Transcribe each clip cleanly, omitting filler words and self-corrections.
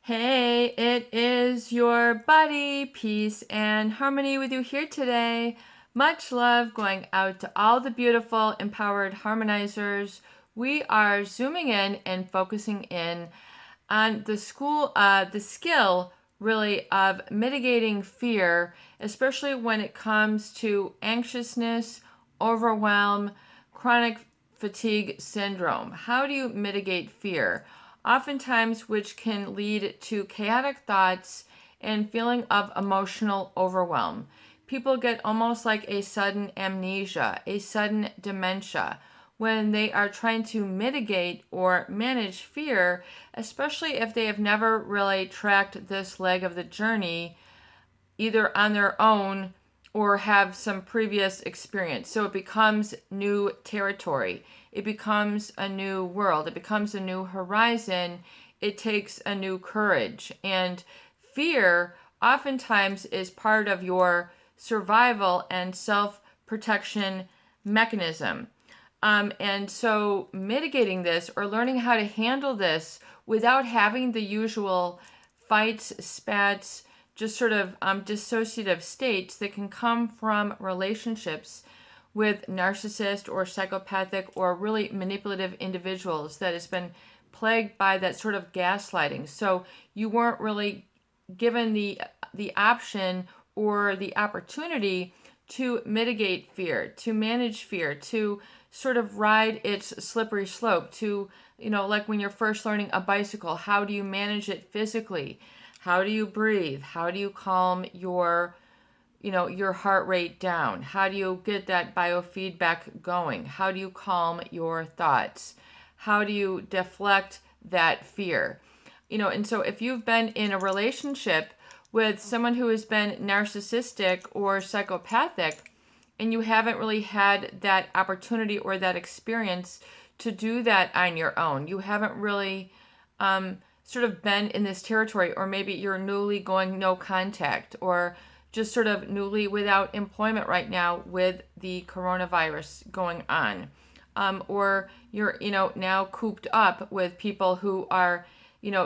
Hey, it is your buddy, Peace and Harmony with you here today. Much love going out to all the beautiful, empowered harmonizers. We are zooming in and focusing in on the skill really of mitigating fear, especially when it comes to anxiousness, overwhelm, chronic fatigue syndrome. How do you mitigate fear? Oftentimes, which can lead to chaotic thoughts and feeling of emotional overwhelm. People get almost like a sudden amnesia, a sudden dementia when they are trying to mitigate or manage fear, especially if they have never really tracked this leg of the journey either on their own or have some previous experience. So it becomes new territory. It becomes a new world. It becomes a new horizon. It takes a new courage. And fear oftentimes is part of your survival and self protection mechanism. And so mitigating this or learning how to handle this without having the usual fights, spats, just sort of dissociative states that can come from relationships with narcissist or psychopathic or really manipulative individuals that has been plagued by that sort of gaslighting. So you weren't really given the option or the opportunity to mitigate fear, to manage fear, to sort of ride its slippery slope, to, like when you're first learning a bicycle, how do you manage it physically? How do you breathe? How do you calm your heart rate down? How do you get that biofeedback going? How do you calm your thoughts? How do you deflect that fear? And so if you've been in a relationship with someone who has been narcissistic or psychopathic, and you haven't really had that opportunity or that experience to do that on your own, you haven't really sort of been in this territory, or maybe you're newly going no contact, or just sort of newly without employment right now with the coronavirus going on, or you're now cooped up with people who are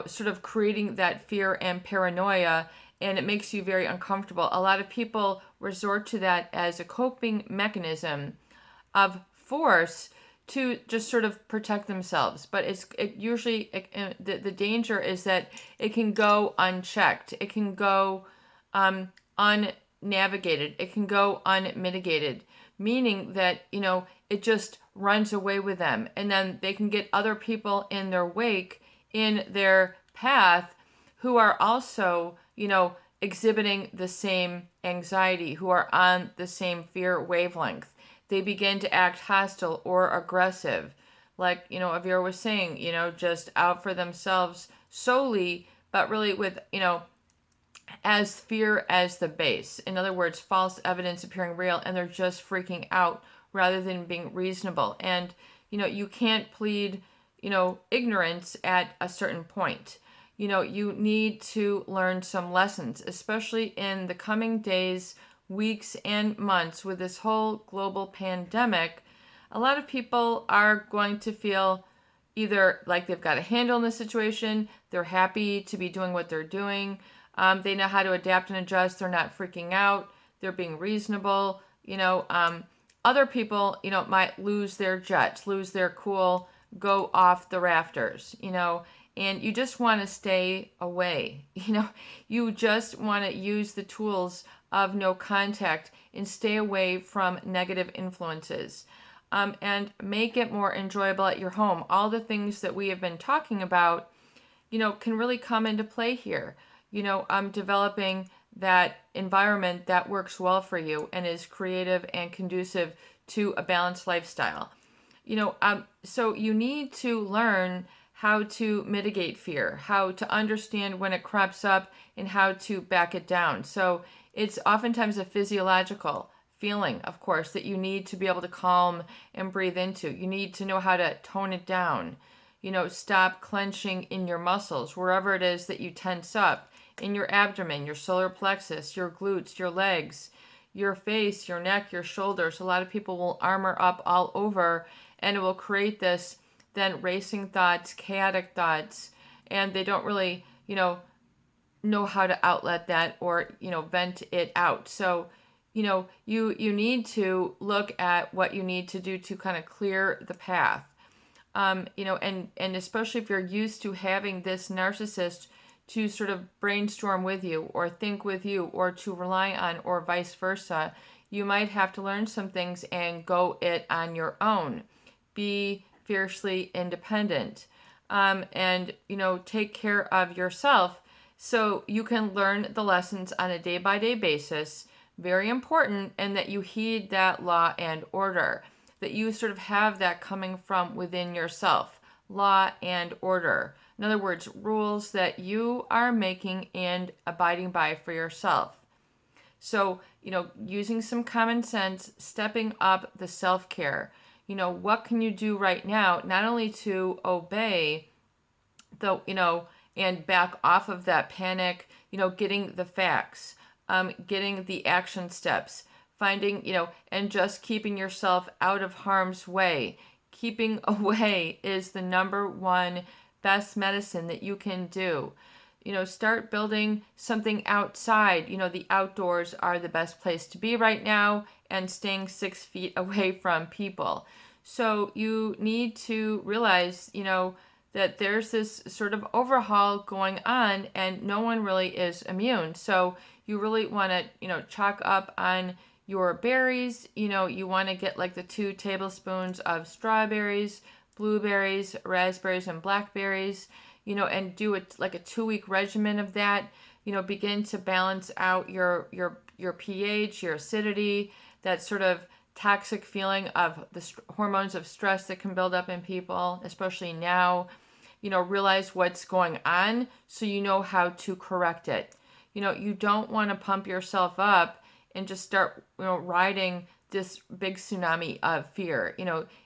sort of creating that fear and paranoia, and it makes you very uncomfortable. A lot of people resort to that as a coping mechanism of force to just sort of protect themselves. But the danger is that it can go unchecked. It can go unnavigated. It can go unmitigated, meaning that, it just runs away with them. And then they can get other people in their wake, in their path, who are also, exhibiting the same anxiety, who are on the same fear wavelength. They begin to act hostile or aggressive. Like, Avira was saying, just out for themselves solely, but really with, as fear as the base. In other words, false evidence appearing real, and they're just freaking out rather than being reasonable. And, you can't plead, ignorance at a certain point. You need to learn some lessons, especially in the coming days, weeks, and months with this whole global pandemic. A lot of people are going to feel either like they've got a handle on the situation, they're happy to be doing what they're doing, they know how to adapt and adjust, they're not freaking out, they're being reasonable. Other people, might lose their jets, lose their cool, go off the rafters, and you just want to stay away. You just want to use the tools of no contact and stay away from negative influences, and make it more enjoyable at your home. All the things that we have been talking about, can really come into play here. Developing that environment that works well for you and is creative and conducive to a balanced lifestyle. So you need to learn how to mitigate fear, how to understand when it crops up, and how to back it down. So it's oftentimes a physiological feeling, of course, that you need to be able to calm and breathe into. You need to know how to tone it down. Stop clenching in your muscles, wherever it is that you tense up, in your abdomen, your solar plexus, your glutes, your legs, your face, your neck, your shoulders. A lot of people will armor up all over, and it will create this then racing thoughts, chaotic thoughts, and they don't really know how to outlet that or, vent it out. So, you need to look at what you need to do to kind of clear the path. And especially if you're used to having this narcissist to sort of brainstorm with you or think with you or to rely on or vice versa, you might have to learn some things and go it on your own. Be fiercely independent, and, take care of yourself so you can learn the lessons on a day-by-day basis. Very important, and that you heed that law and order, that you sort of have that coming from within yourself. Law and order. In other words, rules that you are making and abiding by for yourself. So, using some common sense, stepping up the self-care. What can you do right now, not only to obey the, and back off of that panic, getting the facts, getting the action steps, finding, and just keeping yourself out of harm's way. Keeping away is the number one best medicine that you can do. Start building something outside. The outdoors are the best place to be right now, and staying 6 feet away from people. So you need to realize, that there's this sort of overhaul going on, and no one really is immune. So you really want to, chalk up on your berries. You want to get like the 2 tablespoons of strawberries, blueberries, raspberries, and blackberries, and do it like a 2-week regimen of that. Begin to balance out your pH, your acidity, that sort of toxic feeling of the hormones of stress that can build up in people, especially now. Realize what's going on so you know how to correct it. You don't want to pump yourself up and just start, riding this big tsunami of fear.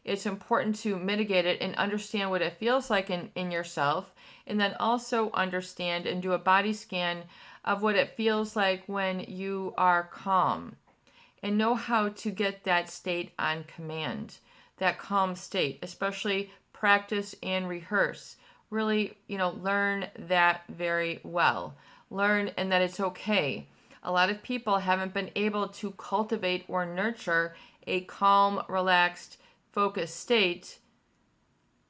It's important to mitigate it and understand what it feels like in yourself, and then also understand and do a body scan of what it feels like when you are calm, and know how to get that state on command, that calm state, especially practice and rehearse. Really, learn that very well. Learn, and that it's okay. A lot of people haven't been able to cultivate or nurture a calm, relaxed, focused state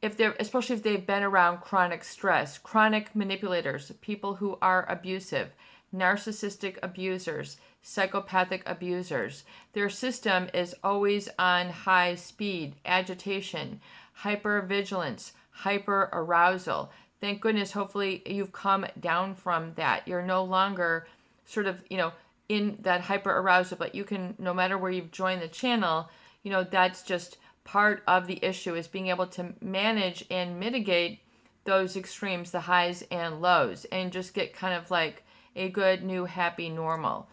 especially if they've been around chronic stress, chronic manipulators, people who are abusive, narcissistic abusers, psychopathic abusers. Their system is always on high speed, agitation, hypervigilance, hyperarousal. Thank goodness, hopefully you've come down from that. You're no longer sort of, in that hyperarousal, but you can, no matter where you've joined the channel, that's just part of the issue, is being able to manage and mitigate those extremes, the highs and lows, and just get kind of like a good, new, happy normal.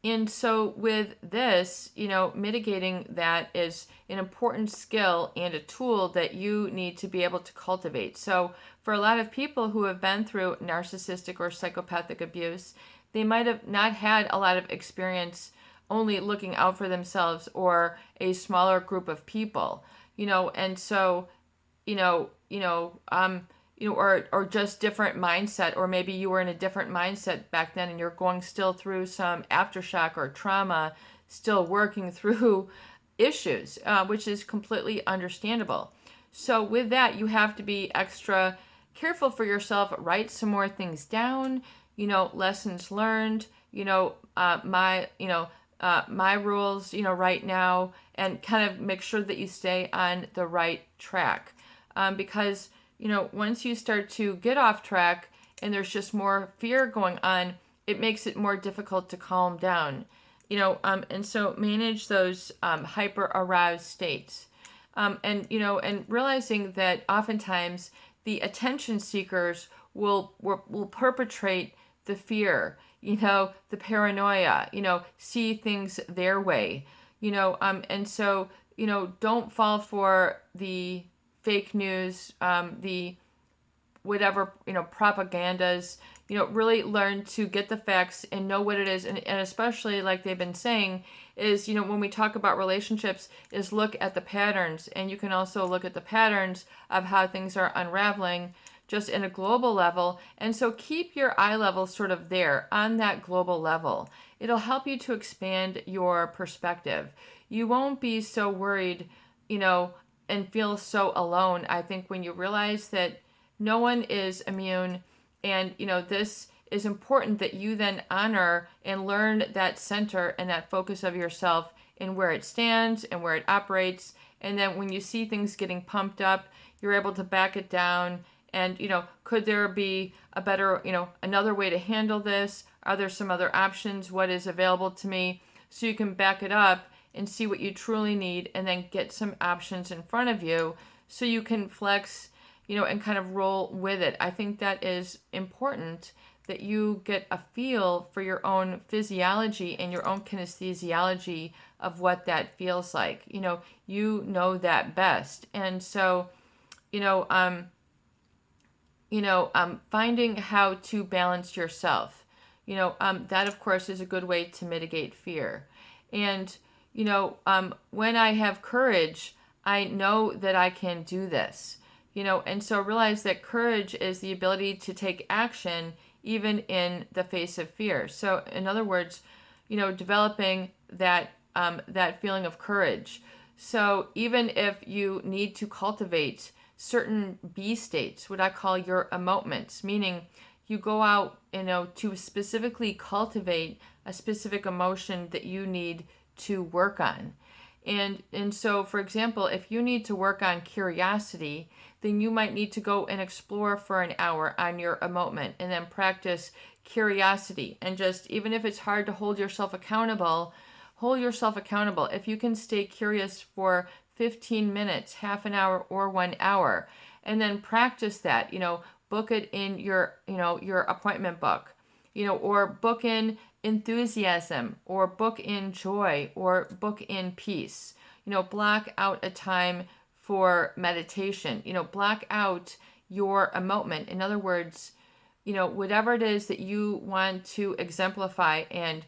And so with this, mitigating that is an important skill and a tool that you need to be able to cultivate. So for a lot of people who have been through narcissistic or psychopathic abuse, they might have not had a lot of experience only looking out for themselves or a smaller group of people, and so, or just different mindset, or maybe you were in a different mindset back then and you're going still through some aftershock or trauma, still working through issues, which is completely understandable. So with that, you have to be extra careful for yourself. Write some more things down, lessons learned, my rules, right now, and kind of make sure that you stay on the right track. Because, once you start to get off track and there's just more fear going on, it makes it more difficult to calm down, and so manage those hyper aroused states. And realizing that oftentimes the attention seekers will perpetrate the fear, the paranoia, see things their way, and so, don't fall for the fake news, the whatever, propagandas, really learn to get the facts and know what it is. And especially, like they've been saying, is, when we talk about relationships, is look at the patterns. And you can also look at the patterns of how things are unraveling just in a global level. And so keep your eye level sort of there on that global level. It'll help you to expand your perspective. You won't be so worried, and feel so alone. I think when you realize that no one is immune, and this is important, that you then honor and learn that center and that focus of yourself and where it stands and where it operates. And then when you see things getting pumped up, you're able to back it down. And could there be a better, another way to handle this? Are there some other options? What is available to me? So you can back it up and see what you truly need, and then get some options in front of you so you can flex, and kind of roll with it. I think that is important, that you get a feel for your own physiology and your own kinesthesiology of what that feels like. You know that best. And so, finding how to balance yourself, that of course is a good way to mitigate fear. And, when I have courage, I know that I can do this, and so realize that courage is the ability to take action even in the face of fear. So in other words, developing that feeling of courage. So even if you need to cultivate certain B states, what I call your emotements, meaning you go out, to specifically cultivate a specific emotion that you need to work on. And so, for example, if you need to work on curiosity, then you might need to go and explore for an hour on your emotement and then practice curiosity. And just, even if it's hard to hold yourself accountable, hold yourself accountable. If you can stay curious for 15 minutes, half an hour, or 1 hour, and then practice that, book it in your appointment book, or book in enthusiasm, or book in joy, or book in peace. Block out a time for meditation. Block out your emotement. In other words, whatever it is that you want to exemplify and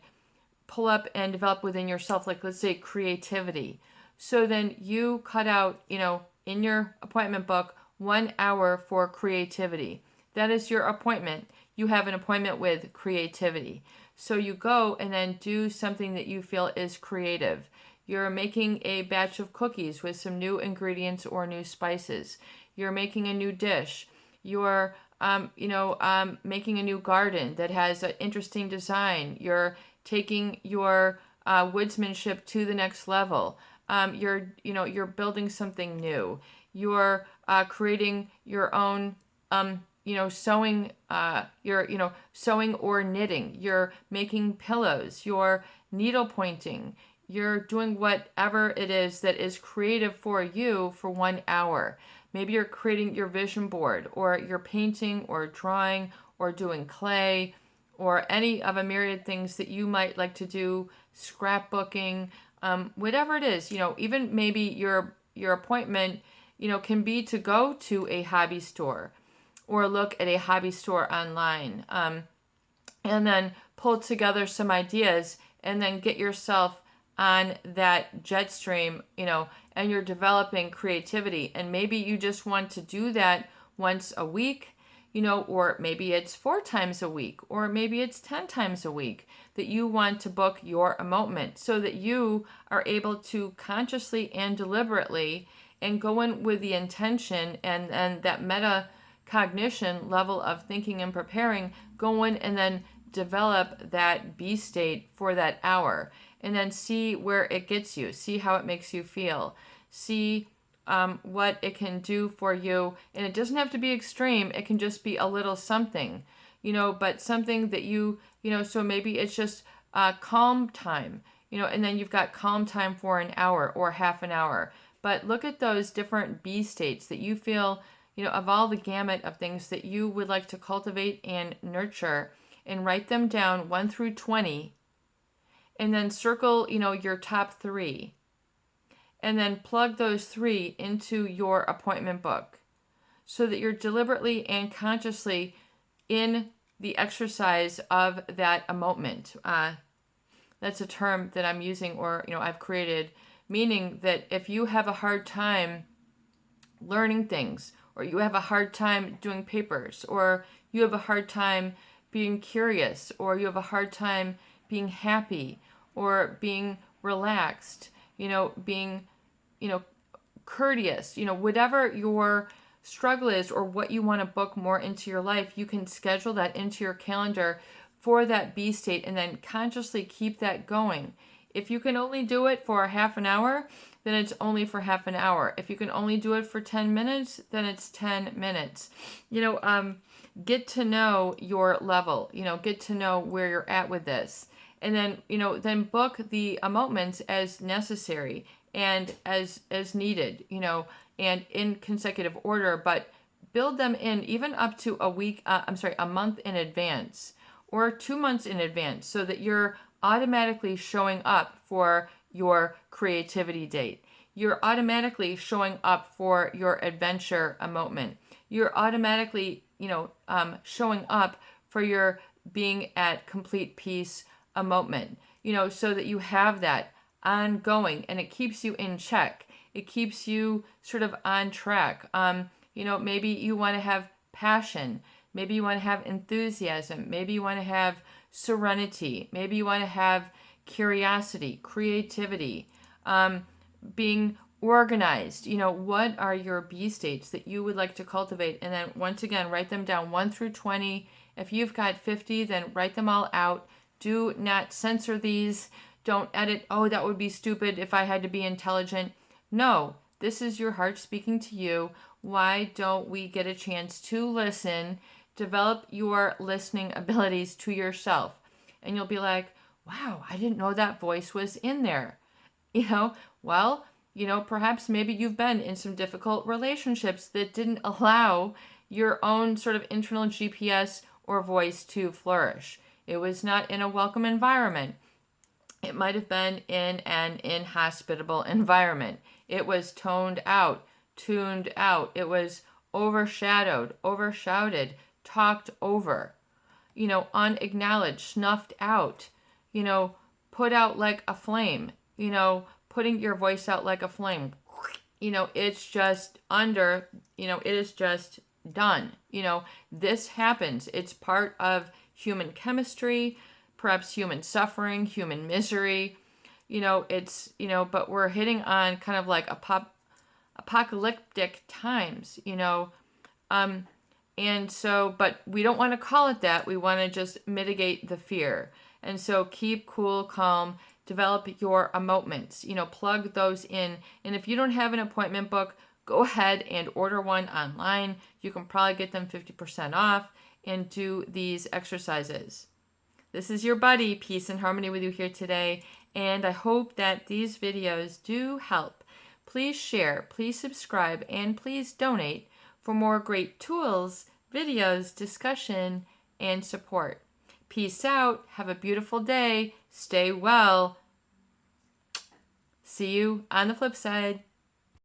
pull up and develop within yourself, like let's say creativity. So then you cut out, in your appointment book, 1 hour for creativity. That is your appointment. You have an appointment with creativity. So you go and then do something that you feel is creative. You're making a batch of cookies with some new ingredients or new spices. You're making a new dish. You're, making a new garden that has an interesting design. You're taking your woodsmanship to the next level. You're building something new. You're creating your own, sewing. You're, sewing or knitting. You're making pillows. You're needle pointing. You're doing whatever it is that is creative for you for 1 hour. Maybe you're creating your vision board, or you're painting or drawing or doing clay, or any of a myriad things that you might like to do, scrapbooking, whatever it is, even maybe your appointment, can be to go to a hobby store or look at a hobby store online, and then pull together some ideas and then get yourself on that jet stream, and you're developing creativity. And maybe you just want to do that once a week, or maybe it's 4 times a week, or maybe it's 10 times a week that you want to book your emotement, so that you are able to consciously and deliberately and go in with the intention and that metacognition level of thinking and preparing, go in and then develop that B state for that hour, and then see where it gets you, see how it makes you feel, see what it can do for you. And it doesn't have to be extreme. It can just be a little something, but something that so maybe it's just calm time, and then you've got calm time for an hour or half an hour. But look at those different B states that you feel, of all the gamut of things that you would like to cultivate and nurture, and write them down 1 through 20, and then circle, your top 3. And then plug those 3 into your appointment book, so that you're deliberately and consciously in the exercise of that emotement. That's a term that I'm using, or, I've created, meaning that if you have a hard time learning things or you have a hard time doing papers, or you have a hard time being curious, or you have a hard time being happy, or being relaxed, being, courteous, whatever your struggle is or what you want to book more into your life, you can schedule that into your calendar for that B state and then consciously keep that going. If you can only do it for half an hour, then it's only for half an hour. If you can only do it for 10 minutes, then it's 10 minutes. Get to know your level, get to know where you're at with this. And then, then book the moments as necessary and as needed, and in consecutive order, but build them in even up to a month in advance or 2 months in advance, so that you're automatically showing up for your creativity date. You're automatically showing up for your adventure moment. You're automatically, showing up for your being at complete peace a moment, so that you have that ongoing and it keeps you in check. It keeps you sort of on track. Maybe you want to have passion. Maybe you want to have enthusiasm. Maybe you want to have serenity. Maybe you want to have curiosity, creativity, being organized. What are your B states that you would like to cultivate? And then once again, write them down 1 through 20. If you've got 50, then write them all out. Do not censor these. Don't edit, oh, that would be stupid if I had to be intelligent. No, this is your heart speaking to you. Why don't we get a chance to listen, develop your listening abilities to yourself? And you'll be like, wow, I didn't know that voice was in there. Perhaps maybe you've been in some difficult relationships that didn't allow your own sort of internal GPS or voice to flourish. It was not in a welcome environment. It might have been in an inhospitable environment. It was toned out, tuned out. It was overshadowed, overshouted, talked over, unacknowledged, snuffed out, put out like a flame, putting your voice out like a flame. It's just it is just done. This happens. It's part of human chemistry, perhaps human suffering, human misery. But we're hitting on kind of like apocalyptic times, and so, but we don't want to call it that. We want to just mitigate the fear. And so keep cool, calm, develop your moments, plug those in. And if you don't have an appointment book, go ahead and order one online. You can probably get them 50% off and do these exercises. This is your buddy, Peace and Harmony, with you here today, and I hope that these videos do help. Please share, please subscribe, and please donate for more great tools, videos, discussion, and support. Peace out. Have a beautiful day. Stay well. See you on the flip side.